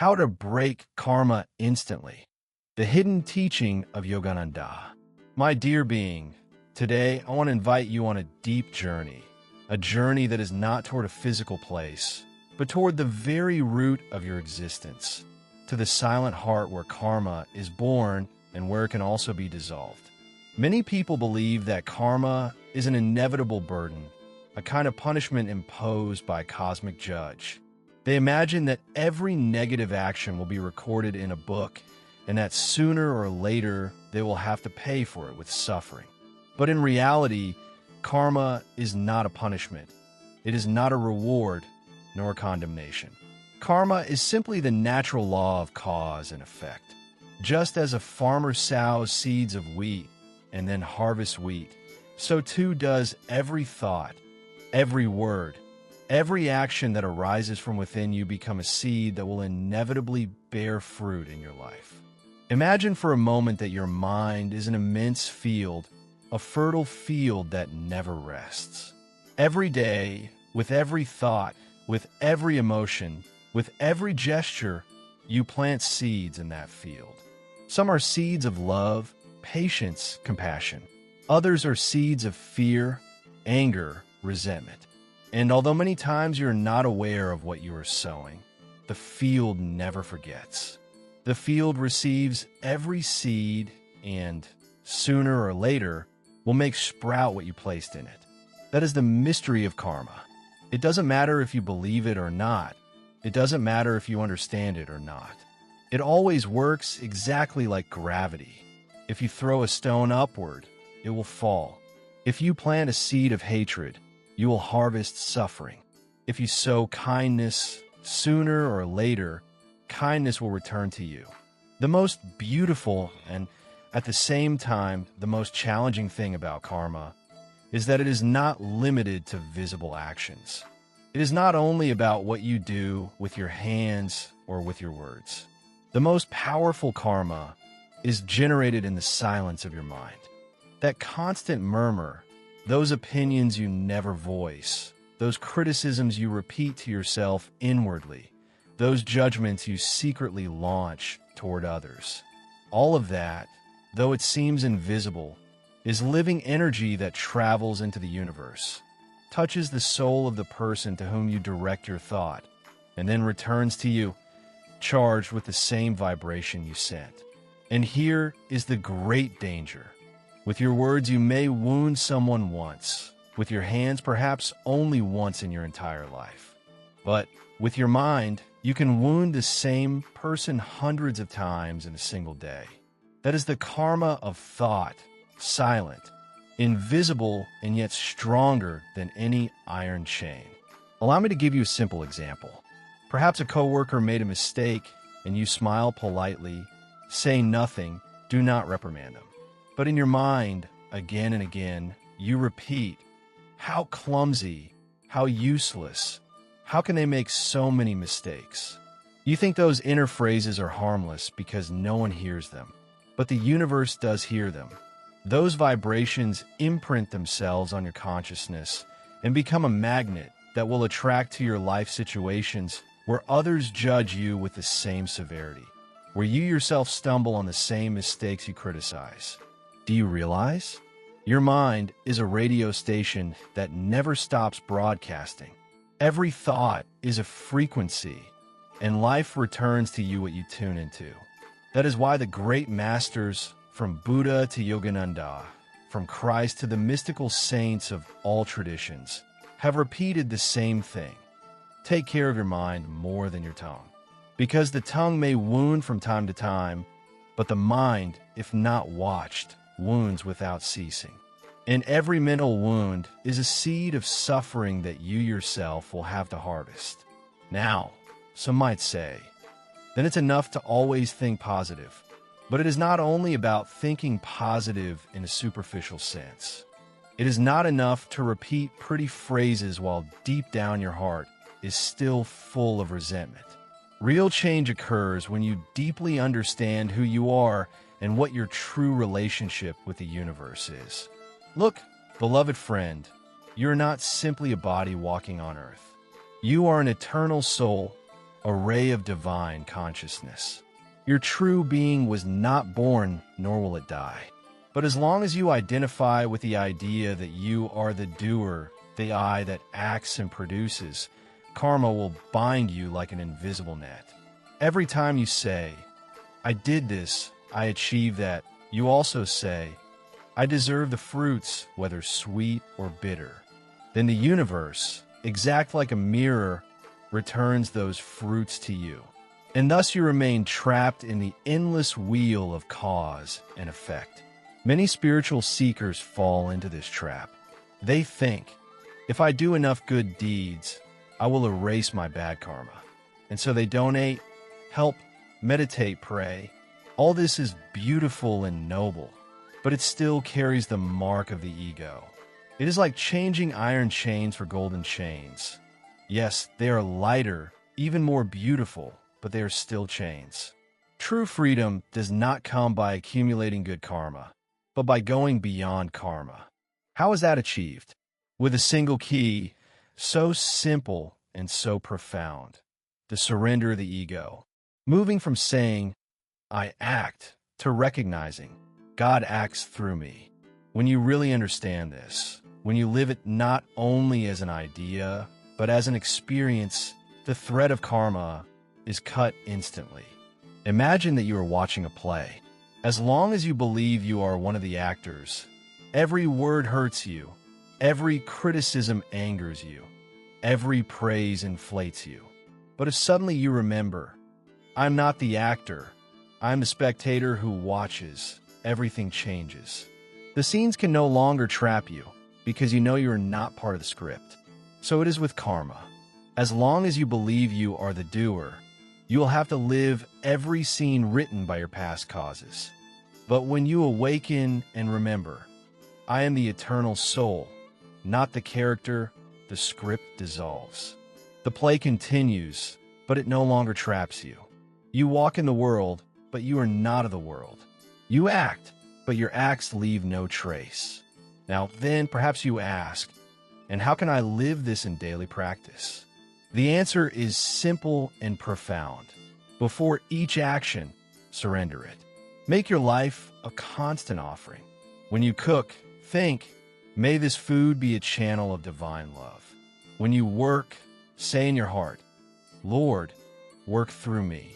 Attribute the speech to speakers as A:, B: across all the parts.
A: How to break karma instantly. The hidden teaching of Yogananda. My dear being, today I want to invite you on a deep journey. A journey that is not toward a physical place, but toward the very root of your existence. To the silent heart where karma is born and where it can also be dissolved. Many people believe that karma is an inevitable burden, a kind of punishment imposed by a cosmic judge. They imagine that every negative action will be recorded in a book and that sooner or later they will have to pay for it with suffering. But in reality, karma is not a punishment. It is not a reward nor condemnation. Karma is simply the natural law of cause and effect. Just as a farmer sows seeds of wheat and then harvests wheat, so too does every thought, every word, every action that arises from within you become a seed that will inevitably bear fruit in your life. Imagine for a moment that your mind is an immense field, a fertile field that never rests. Every day, with every thought, with every emotion, with every gesture, you plant seeds in that field. Some are seeds of love, patience, compassion. Others are seeds of fear, anger, resentment. And although many times you're not aware of what you are sowing, the field never forgets. The field receives every seed and, sooner or later, will make sprout what you placed in it. That is the mystery of karma. It doesn't matter if you believe it or not. It doesn't matter if you understand it or not. It always works exactly like gravity. If you throw a stone upward, it will fall. If you plant a seed of hatred, you will harvest suffering. If you sow kindness, sooner or later, kindness will return to you. The most beautiful and, at the same time, the most challenging thing about karma is that it is not limited to visible actions. It is not only about what you do with your hands or with your words. The most powerful karma is generated in the silence of your mind. That constant murmur, those opinions you never voice, those criticisms you repeat to yourself inwardly, those judgments you secretly launch toward others. All of that, though it seems invisible, is living energy that travels into the universe, touches the soul of the person to whom you direct your thought, and then returns to you, charged with the same vibration you sent. And here is the great danger. With your words, you may wound someone once. With your hands, perhaps only once in your entire life. But with your mind, you can wound the same person hundreds of times in a single day. That is the karma of thought, silent, invisible, and yet stronger than any iron chain. Allow me to give you a simple example. Perhaps a coworker made a mistake, and you smile politely, say nothing, do not reprimand them. But in your mind, again and again, you repeat, how clumsy, how useless, how can they make so many mistakes? You think those inner phrases are harmless because no one hears them, but the universe does hear them. Those vibrations imprint themselves on your consciousness and become a magnet that will attract to your life situations where others judge you with the same severity, where you yourself stumble on the same mistakes you criticize. Do you realize? Your mind is a radio station that never stops broadcasting. Every thought is a frequency, and life returns to you what you tune into. That is why the great masters, from Buddha to Yogananda, from Christ to the mystical saints of all traditions, have repeated the same thing. Take care of your mind more than your tongue. Because the tongue may wound from time to time, but the mind, if not watched, wounds without ceasing. And every mental wound is a seed of suffering that you yourself will have to harvest. Now, some might say, then it's enough to always think positive. But it is not only about thinking positive in a superficial sense. It is not enough to repeat pretty phrases while deep down your heart is still full of resentment. Real change occurs when you deeply understand who you are and what your true relationship with the universe is. Look, beloved friend, you're not simply a body walking on earth. You are an eternal soul, a ray of divine consciousness. Your true being was not born, nor will it die. But as long as you identify with the idea that you are the doer, the I that acts and produces, karma will bind you like an invisible net. Every time you say, I did this, I achieved that, you also say, I deserve the fruits, whether sweet or bitter. Then the universe, exact like a mirror, returns those fruits to you. And thus you remain trapped in the endless wheel of cause and effect. Many spiritual seekers fall into this trap. They think, if I do enough good deeds, I will erase my bad karma. And so they donate, help, meditate, pray. All this is beautiful and noble, but it still carries the mark of the ego. It is like changing iron chains for golden chains. Yes, they are lighter, even more beautiful, but they are still chains. True freedom does not come by accumulating good karma, but by going beyond karma. How is that achieved? With a single key, so simple and so profound: to surrender the ego. Moving from saying, I act, to recognizing, God acts through me. When you really understand this, when you live it not only as an idea, but as an experience, the thread of karma is cut instantly. Imagine that you are watching a play. As long as you believe you are one of the actors, every word hurts you, every criticism angers you, every praise inflates you. But if suddenly you remember, I'm not the actor, I'm the spectator who watches, everything changes. The scenes can no longer trap you, because you know you are not part of the script. So it is with karma. As long as you believe you are the doer, you will have to live every scene written by your past causes. But when you awaken and remember, I am the eternal soul, not the character, the script dissolves. The play continues, but it no longer traps you. You walk in the world, but you are not of the world. You act, but your acts leave no trace. Now then, perhaps you ask, and how can I live this in daily practice? The answer is simple and profound. Before each action, surrender it. Make your life a constant offering. When you cook, think, may this food be a channel of divine love. When you work, say in your heart, Lord, work through me.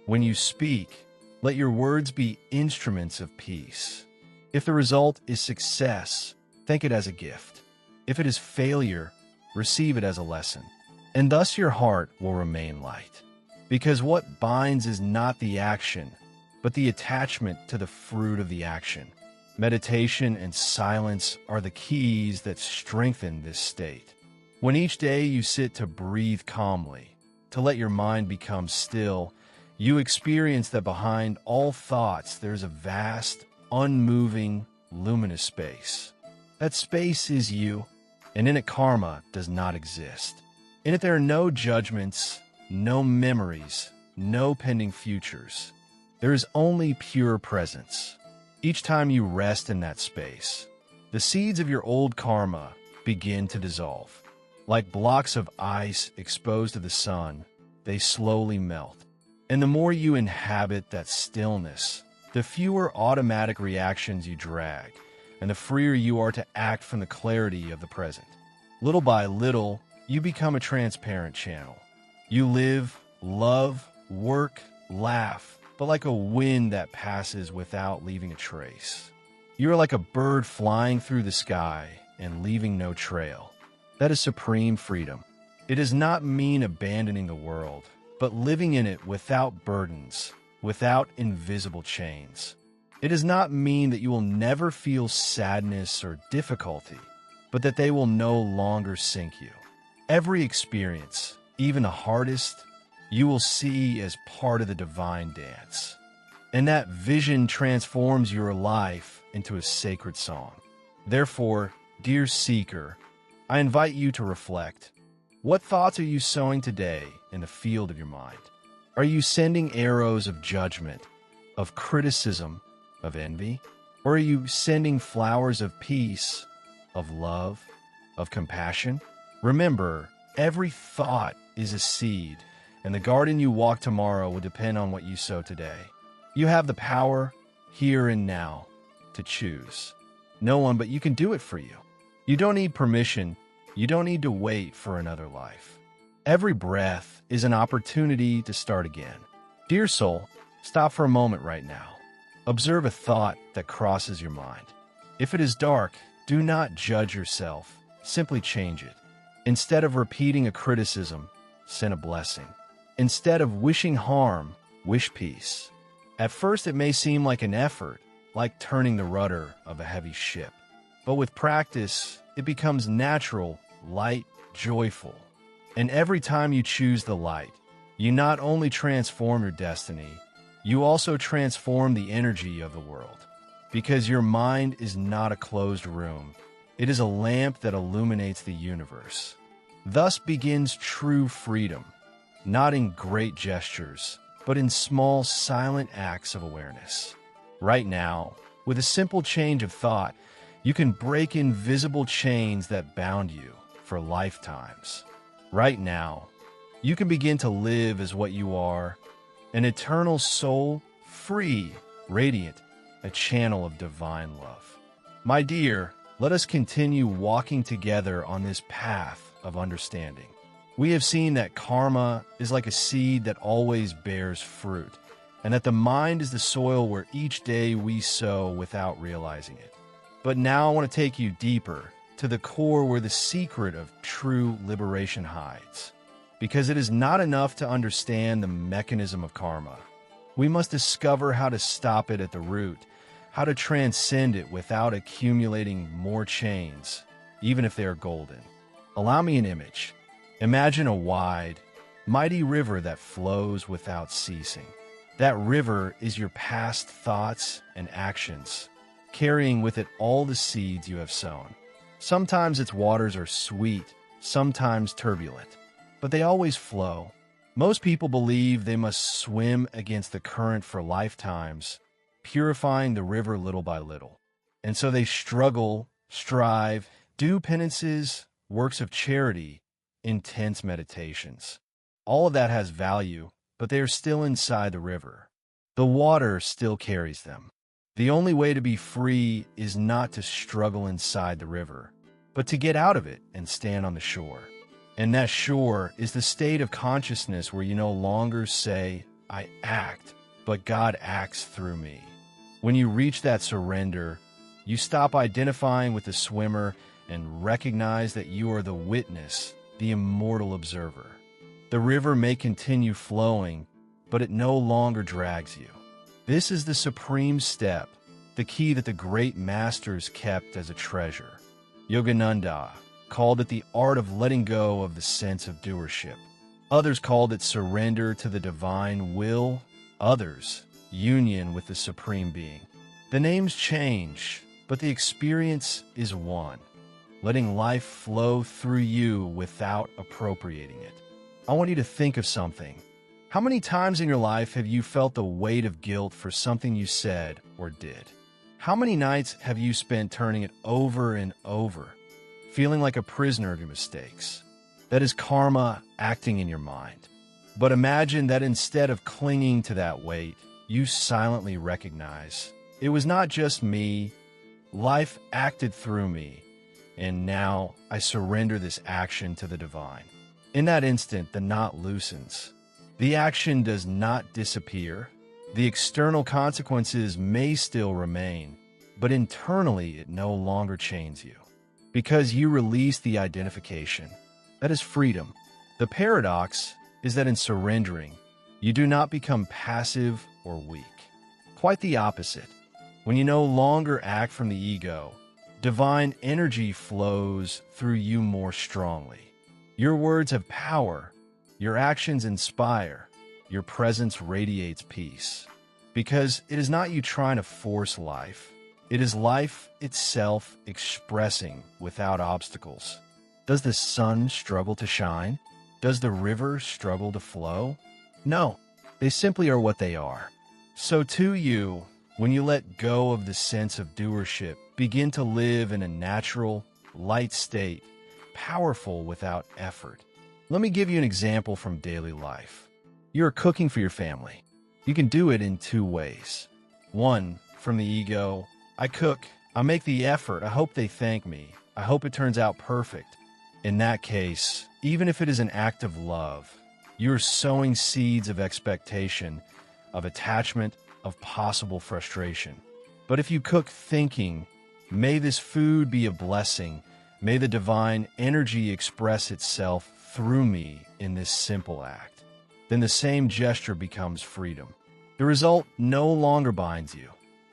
A: When you speak, let your words be instruments of peace. If the result is success, think it as a gift. If it is failure, receive it as a lesson. And thus your heart will remain light. Because what binds is not the action, but the attachment to the fruit of the action. Meditation and silence are the keys that strengthen this state. When each day you sit to breathe calmly, to let your mind become still, you experience that behind all thoughts there's a vast, unmoving, luminous space. That space is you, and in it karma does not exist. In it there are no judgments, no memories, no pending futures. There is only pure presence. Each time you rest in that space, the seeds of your old karma begin to dissolve. Like blocks of ice exposed to the sun, they slowly melt. And the more you inhabit that stillness, the fewer automatic reactions you drag, and the freer you are to act from the clarity of the present. Little by little, you become a transparent channel. You live, love, work, laugh, but like a wind that passes without leaving a trace. You are like a bird flying through the sky and leaving no trail. That is supreme freedom. It does not mean abandoning the world, but living in it without burdens, without invisible chains. It does not mean that you will never feel sadness or difficulty, but that they will no longer sink you. Every experience, even the hardest, you will see as part of the divine dance. And that vision transforms your life into a sacred song. Therefore, dear seeker, I invite you to reflect. What thoughts are you sowing today in the field of your mind? Are you sending arrows of judgment, of criticism, of envy? Or are you sending flowers of peace, of love, of compassion? Remember, every thought is a seed, and the garden you walk tomorrow will depend on what you sow today. You have the power, here and now, to choose. No one but you can do it for you. You don't need permission. You don't need to wait for another life. Every breath is an opportunity to start again. Dear soul, stop for a moment right now. Observe a thought that crosses your mind. If it is dark, do not judge yourself. Simply change it. Instead of repeating a criticism, send a blessing. Instead of wishing harm, wish peace. At first, it may seem like an effort, like turning the rudder of a heavy ship. But with practice, it becomes natural, light, joyful. And every time you choose the light, you not only transform your destiny, you also transform the energy of the world. Because your mind is not a closed room. It is a lamp that illuminates the universe. Thus begins true freedom, not in great gestures, but in small, silent acts of awareness. Right now, with a simple change of thought, you can break invisible chains that bound you for lifetimes. Right now, you can begin to live as what you are, an eternal soul, free, radiant, a channel of divine love. My dear, let us continue walking together on this path of understanding. We have seen that karma is like a seed that always bears fruit, and that the mind is the soil where each day we sow without realizing it. But now I want to take you deeper, to the core where the secret of true liberation hides. Because it is not enough to understand the mechanism of karma. We must discover how to stop it at the root, how to transcend it without accumulating more chains, even if they are golden. Allow me an image. Imagine a wide, mighty river that flows without ceasing. That river is your past thoughts and actions, carrying with it all the seeds you have sown. Sometimes its waters are sweet, sometimes turbulent, but they always flow. Most people believe they must swim against the current for lifetimes, purifying the river little by little. And so they struggle, strive, do penances, works of charity, intense meditations. All of that has value, but they are still inside the river. The water still carries them. The only way to be free is not to struggle inside the river, but to get out of it and stand on the shore. And that shore is the state of consciousness where you no longer say, I act, but God acts through me. When you reach that surrender, you stop identifying with the swimmer and recognize that you are the witness, the immortal observer. The river may continue flowing, but it no longer drags you. This is the supreme step, the key that the great masters kept as a treasure. Yogananda called it the art of letting go of the sense of doership. Others called it surrender to the divine will. Others, union with the Supreme Being. The names change, but the experience is one. Letting life flow through you without appropriating it. I want you to think of something. How many times in your life have you felt the weight of guilt for something you said or did? How many nights have you spent turning it over and over, feeling like a prisoner of your mistakes? That is karma acting in your mind. But imagine that instead of clinging to that weight, you silently recognize, it was not just me, life acted through me, and now I surrender this action to the divine. In that instant, the knot loosens. The action does not disappear. The external consequences may still remain, but internally it no longer chains you. Because you release the identification. That is freedom. The paradox is that in surrendering, you do not become passive or weak. Quite the opposite. When you no longer act from the ego, divine energy flows through you more strongly. Your words have power. Your actions inspire. Your presence radiates peace. Because it is not you trying to force life. It is life itself expressing without obstacles. Does the sun struggle to shine? Does the river struggle to flow? No, they simply are what they are. So too you, when you let go of the sense of doership, begin to live in a natural, light state, powerful without effort. Let me give you an example from daily life. You're cooking for your family. You can do it in two ways. One, from the ego, I cook, I make the effort, I hope they thank me, I hope it turns out perfect. In that case, even if it is an act of love, you're sowing seeds of expectation, of attachment, of possible frustration. But if you cook thinking, may this food be a blessing, may the divine energy express itself through me in this simple act, then the same gesture becomes freedom. The result no longer binds you,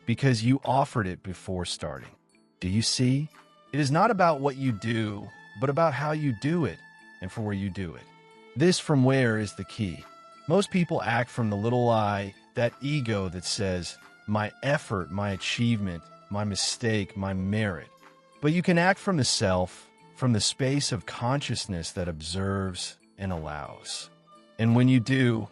A: because you offered it before starting. Do you see? It is not about what you do, but about how you do it and for where you do it. This from where is the key. Most people act from the little I, that ego that says, my effort, my achievement, my mistake, my merit. But you can act from the self, from the space of consciousness that observes and allows. And when you do,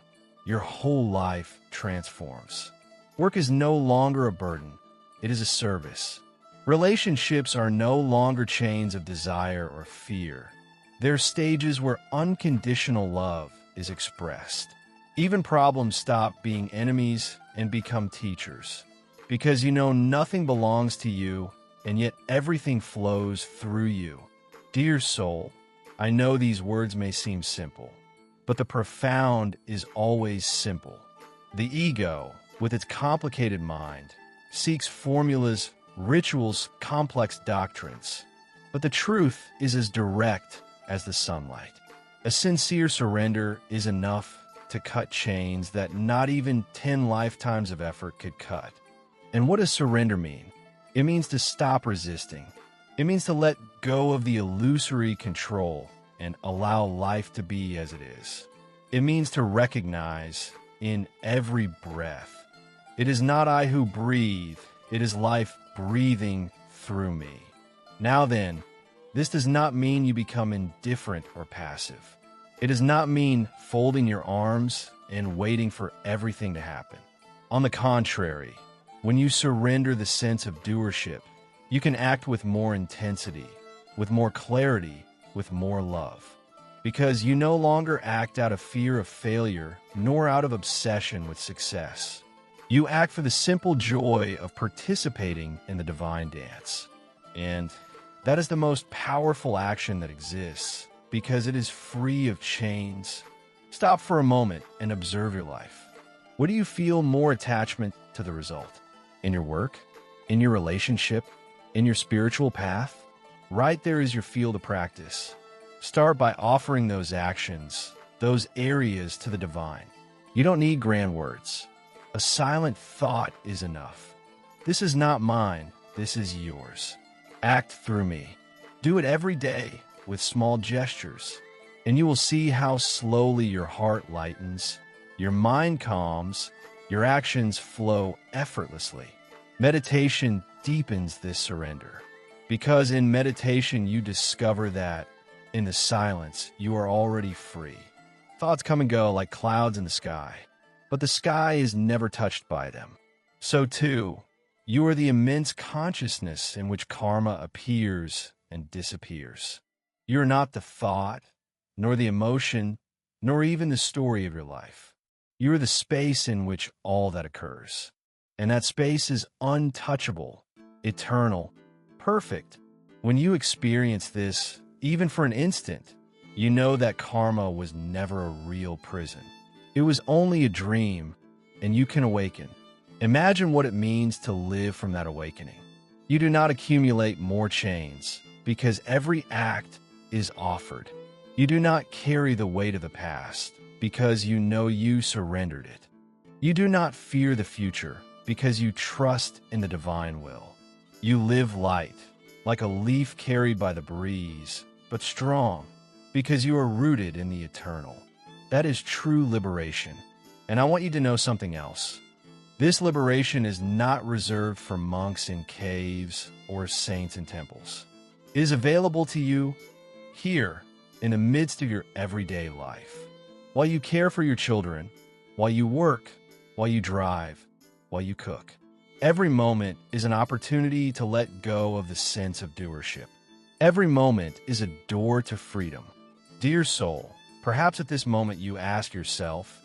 A: your whole life transforms. Work is no longer a burden. It is a service. Relationships are no longer chains of desire or fear. They're stages where unconditional love is expressed. Even problems stop being enemies and become teachers. Because you know nothing belongs to you, and yet everything flows through you. Dear soul, I know these words may seem simple, but the profound is always simple. The ego, with its complicated mind, seeks formulas, rituals, complex doctrines. But the truth is as direct as the sunlight. A sincere surrender is enough to cut chains that not even 10 lifetimes of effort could cut. And what does surrender mean? It means to stop resisting. It means to let go of the illusory control and allow life to be as it is. It means to recognize in every breath, it is not I who breathe, it is life breathing through me. Now then, this does not mean you become indifferent or passive. It does not mean folding your arms and waiting for everything to happen. On the contrary, when you surrender the sense of doership, you can act with more intensity, with more clarity, with more love. Because you no longer act out of fear of failure, nor out of obsession with success. You act for the simple joy of participating in the divine dance. And that is the most powerful action that exists, because it is free of chains. Stop for a moment and observe your life. What do you feel more attachment to the result? In your work? In your relationship? In your spiritual path? Right there is your field of practice. Start by offering those actions, those areas to the divine. You don't need grand words. A silent thought is enough. This is not mine, this is yours. Act through me. Do it every day with small gestures, and you will see how slowly your heart lightens, your mind calms, your actions flow effortlessly. Meditation deepens this surrender, because in meditation you discover that in the silence you are already free. Thoughts come and go like clouds in the sky, but the sky is never touched by them. So too, you are the immense consciousness in which karma appears and disappears. You are not the thought, nor the emotion, nor even the story of your life. You are the space in which all that occurs. And that space is untouchable, eternal, perfect. When you experience this, even for an instant, you know that karma was never a real prison. It was only a dream, and you can awaken. Imagine what it means to live from that awakening. You do not accumulate more chains, because every act is offered. You do not carry the weight of the past, because you know you surrendered it. You do not fear the future, because you trust in the divine will. You live light, like a leaf carried by the breeze, but strong, because you are rooted in the eternal. That is true liberation. And I want you to know something else. This liberation is not reserved for monks in caves or saints in temples. It is available to you here, in the midst of your everyday life. While you care for your children, while you work, while you drive, while you cook. Every moment is an opportunity to let go of the sense of doership. Every moment is a door to freedom. Dear soul, perhaps at this moment you ask yourself,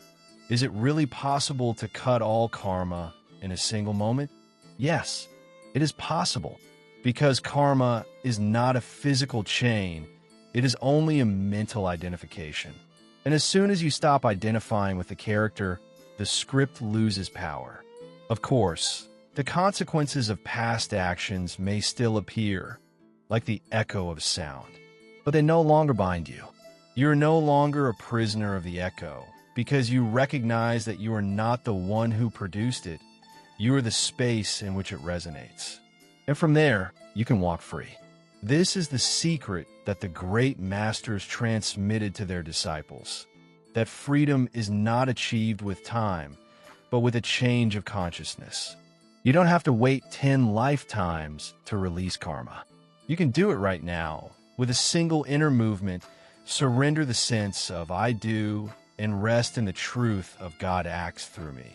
A: Is it really possible to cut all karma in a single moment? Yes, it is possible, because karma is not a physical chain, it is only a mental identification. And as soon as you stop identifying with the character, the script loses power. Of course, the consequences of past actions may still appear, like the echo of sound, but they no longer bind you. You're no longer a prisoner of the echo, because you recognize that you are not the one who produced it. You are the space in which it resonates. And from there, you can walk free. This is the secret that the great masters transmitted to their disciples, that freedom is not achieved with time, but with a change of consciousness. You don't have to wait 10 lifetimes to release karma. You can do it right now. With a single inner movement, surrender the sense of I do and rest in the truth of God acts through me.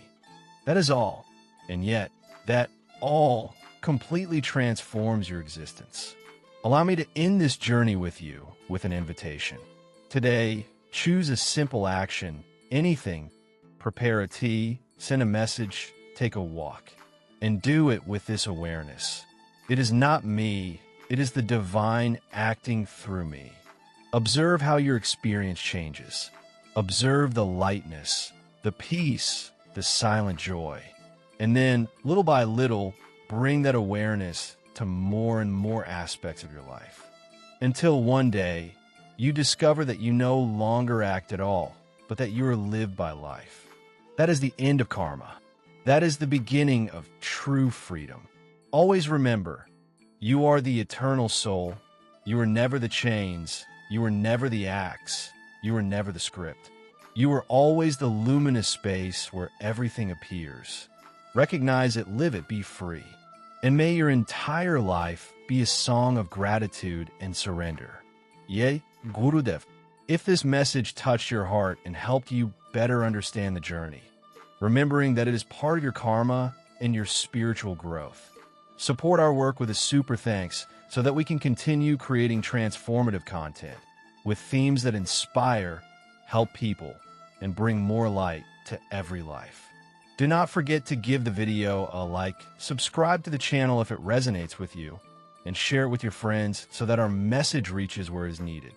A: That is all. And yet, that all completely transforms your existence. Allow me to end this journey with you with an invitation. Today, choose a simple action, anything. Prepare a tea, send a message, take a walk, and do it with this awareness. It is not me, it is the divine acting through me. Observe how your experience changes. Observe the lightness, the peace, the silent joy. And then, little by little, bring that awareness to more and more aspects of your life. Until one day, you discover that you no longer act at all, but that you are lived by life. That is the end of karma. That is the beginning of true freedom. Always remember, you are the eternal soul. You are never the chains. You are never the acts. You are never the script. You are always the luminous space where everything appears. Recognize it, live it, be free. And may your entire life be a song of gratitude and surrender. Yea, Gurudev. If this message touched your heart and helped you better understand the journey, remembering that it is part of your karma and your spiritual growth, support our work with a super thanks so that we can continue creating transformative content with themes that inspire, help people, and bring more light to every life. Do not forget to give the video a like, subscribe to the channel if it resonates with you, and share it with your friends so that our message reaches where it is needed.